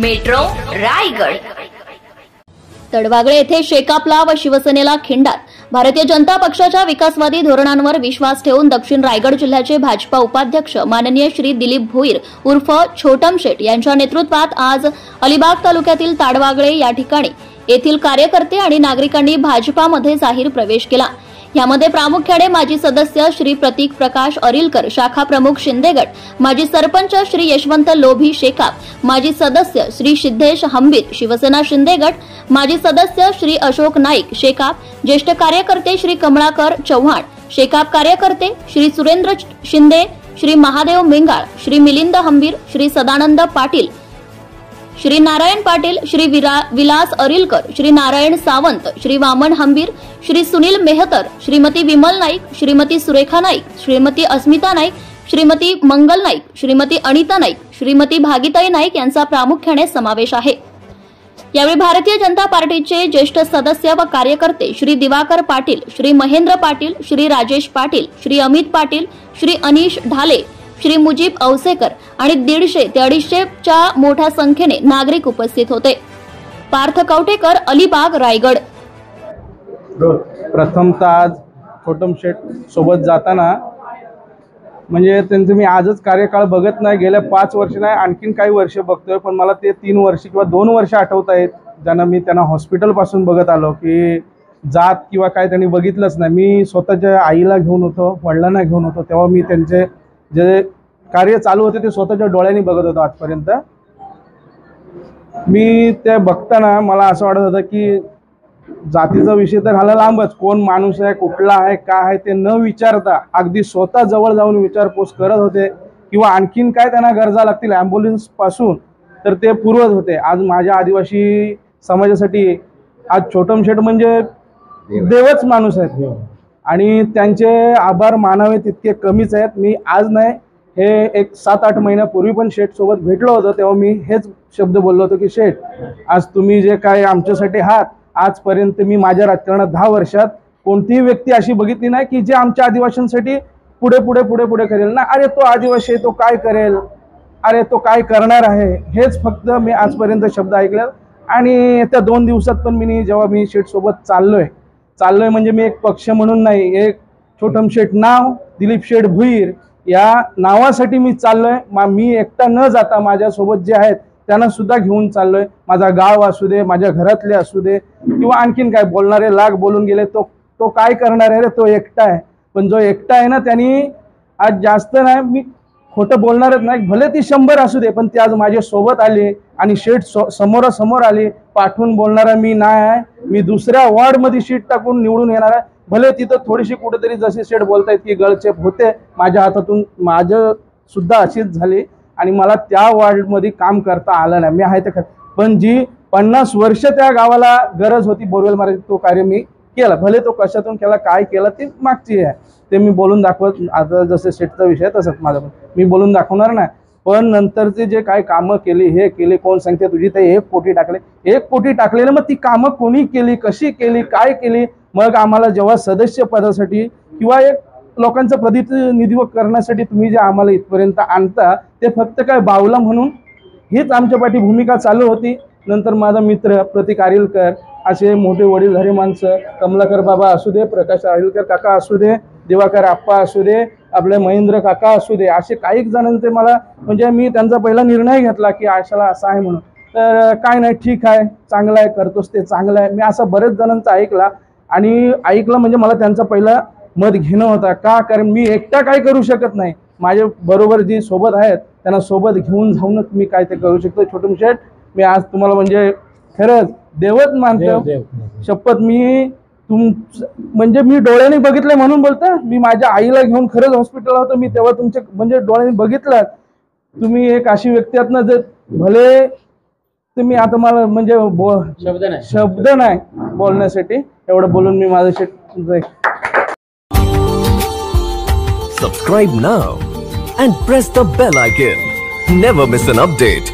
Metro Raigad. तडवागळे येथे शेकापला व शिवसेनेला खिंडार। भारतीय जनता पक्षाच्या विकासवादी धोरणांवर विश्वास ठेवून दक्षिण रायगड जिल्ह्याचे भाजपा उपाध्यक्ष माननीय श्री दिलीप भोईर उर्फ छोटम शेट यांच्या नेतृत्वात आज अलिबाग तालुक्यातील ताडवागळे या ठिकाणी येथील कार्यकर्ते आणि नागरिकांनी भाजपामध्ये जाहीर प्रवेश केला। यामध्ये प्रामुख्याने माजी सदस्य श्री प्रतीक प्रकाश अरिलकर, शाखा प्रमुख शिंदेगड, माजी सरपंच श्री यशवंत लोभी शेकाप, माजी सदस्य श्री सिद्धेश हंबीर शिवसेना शिंदेगड, माजी सदस्य श्री अशोक नाईक शेकाप, ज्येष्ठ कार्यकर्ते श्री कमळाकर चव्हाण, शेकाप कार्यकर्ते श्री सुरेंद्र शिंदे, श्री महादेव मेंगाळ, श्री मिलिंद हंबीर, श्री सदानंद पाटील, श्री नारायण पाटील, श्री विलास अरिलकर, श्री नारायण सावंत, श्री वामन हंबीर, श्री सुनील मेहतर, श्रीमती विमल नाईक, श्रीमती सुरेखा नाईक, श्रीमती अस्मिता नाईक, श्रीमती मंगल नाईक, श्रीमती अनिता नाईक, श्रीमती भागीताई नाईक यांचा प्रामुख्याने समावेश आहे। यावेळी भारतीय जनता पार्टीचे ज्येष्ठ सदस्य व कार्यकर्ते श्री दिवाकर पाटील, श्री महेंद्र पाटील, श्री राजेश पाटील, श्री अमित पाटील, श्री अनिश ढाले, श्री मुजीब औसेकर आणि 150 ते 250च्या मोठ्या संख्येने नागरिक उपस्थित होते। पार्थ कवटेकर, अलिबाग, रायगड। प्रथमतः आज छोटम शेट सोबत जाताना म्हणजे त्यांचं मी आजच कार्यकाळ बघत नाही, गेल्या 5 वर्ष नाही आणखीन काही वर्ष बघतोय, पण मला ते 3 वर्ष किंवा 2 वर्ष आठवत आहेत ज्यांना मी त्यांना हॉस्पिटल पासून बघत आलो की जात किंवा काय त्यांनी बघितलंच नाही। मी स्वतःच्या आईला घेऊन होतो, वडिलांना घेऊन होतो, तेव्हा मी त्यांचे जे कार्य चालू होते ते स्वतःच्या डोळ्यांनी बघत होतो। आजपर्यंत मी ते बघताना मला असं वाटत होतं की जातीचा विषय तर झाला लांबच, कोण माणूस आहे, कुठला आहे, काय आहे ते न विचारता अगदी स्वतः जवळ जाऊन विचारपूस करत होते किंवा आणखीन काय त्यांना गरजा लागतील ॲम्ब्युलन्स पासून तर ते पुरवत होते। आज माझ्या आदिवासी समाजासाठी आज छोटम शेट म्हणजे देवच माणूस आहेत आणि त्यांचे आभार मानावे तितके कमीच आहेत। मी आज नाही, हे एक 7-8 महिन्यापूर्वी पण शेठ सोबत भेटलो होतो, तेव्हा मी हेच शब्द बोललो होतो की शेठ आज तुम्ही जे काय आमच्यासाठी आहात, आजपर्यंत मी माझ्या राजकारणात 10 वर्षात कोणतीही व्यक्ती अशी बघितली नाही की जे आमच्या आदिवासींसाठी पुढे पुढे पुढे पुढे करेल ना। अरे तो आदिवासी तो काय करेल, अरे तो काय करणार आहे, हेच फक्त मी आजपर्यंत शब्द ऐकले। आणि त्या 2 दिवसात पण मी जेव्हा मी शेठ सोबत चाललोय म्हणजे मी एक पक्ष म्हणून नाही, एक छोटम शेट नाव दिलीप शेठ भुईर या नावासाठी मी चाललोय। मी एकटा न जाता माझ्यासोबत जे आहेत त्यांना सुद्धा घेऊन चाललोय। माझा गाव असू दे, माझ्या घरातले असू दे किंवा आणखीन काय बोलणारे लाख बोलून गेले, तो काय करणार आहे रे, तो एकटा आहे। पण जो एकटा आहे ना त्यांनी आज जास्त नाही, मी खोटं बोलणारच नाही, भले ती 100 असू दे पण ती आज माझ्या सोबत आली आणि शेट समोरासमोर आली। पाठवून बोलणारा मी नाही आहे, मी दुसऱ्या वॉर्डमध्ये शीट टाकून निवडून येणार आहे। भले तिथं थोडीशी कुठेतरी जशी शेट बोलतायत की गळचेप होते, माझ्या हातातून माझं सुद्धा अशीच झाली आणि मला त्या वॉर्डमध्ये काम करता आलं नाही। मी आहे ते पण जी 50 वर्ष त्या गावाला गरज होती बोरवेल मारायची तो कार्य मी केला। भले तो कशातून केला, काय केला ते मागची आहे, ते मी बोलून दाखवत, आता जसं शेटचा विषय तसंच माझा पण मी बोलून दाखवणार नाही। पण नंतरचे जे काय कामं केली, हे केले, कोण सांगते तुझी ते 1 कोटी टाकले, 1 कोटी टाकलेलं मग ती कामं कोणी केली, कशी केली, काय केली, मग आम्हाला जेव्हा सदस्य पदासाठी किंवा एक लोकांचं प्रतिनिधित्व करण्यासाठी तुम्ही जे आम्हाला इथपर्यंत आणता ते फक्त काय बावला म्हणून हीच आमच्या पाठी भूमिका चालू होती। नंतर माझा मित्र प्रतीक अरिलकर, असे मोठे वडीलधारी माणसं, कमलाकर बाबा असू दे, प्रकाश अरिलकर काका असू दे, दिवाकर आप्पा असू दे, आपले महेंद्र काका असू दे, असे काही जणांचे मला म्हणजे मी त्यांचा पहिला निर्णय घेतला की आशाला असं आहे म्हणून, तर काय नाही ठीक आहे, चांगलं आहे, करतोस ते चांगलं आहे। मी असं बरेच जणांचं ऐकलं म्हणजे मला त्यांचा पहिला मत घेणं होता का, कारण मी एकटा काय करू शकत नाही, माझ्या बरोबर जी सोबत आहेत त्यांना सोबत घेऊन जाऊनच मी काय ते करू शकतो। छोटम शेट मी आज तुम्हाला म्हणजे खरंच देवच मानतो, शपथ मी म्हणजे मी डोळ्यांनी बघितलं म्हणून बोलतो। मी माझ्या आईला घेऊन खरंच हॉस्पिटलला होतो, मी तेव्हा तुमचे म्हणजे डोळ्यांनी बघितलं। तुम्ही एक अशी व्यक्ती आहात ना, जर भले तुम्ही आता मला म्हणजे शब्द नाही बोलण्यासाठी, एवढं बोलून मी माझं शेट Subscribe now and press the bell icon. Never miss an update.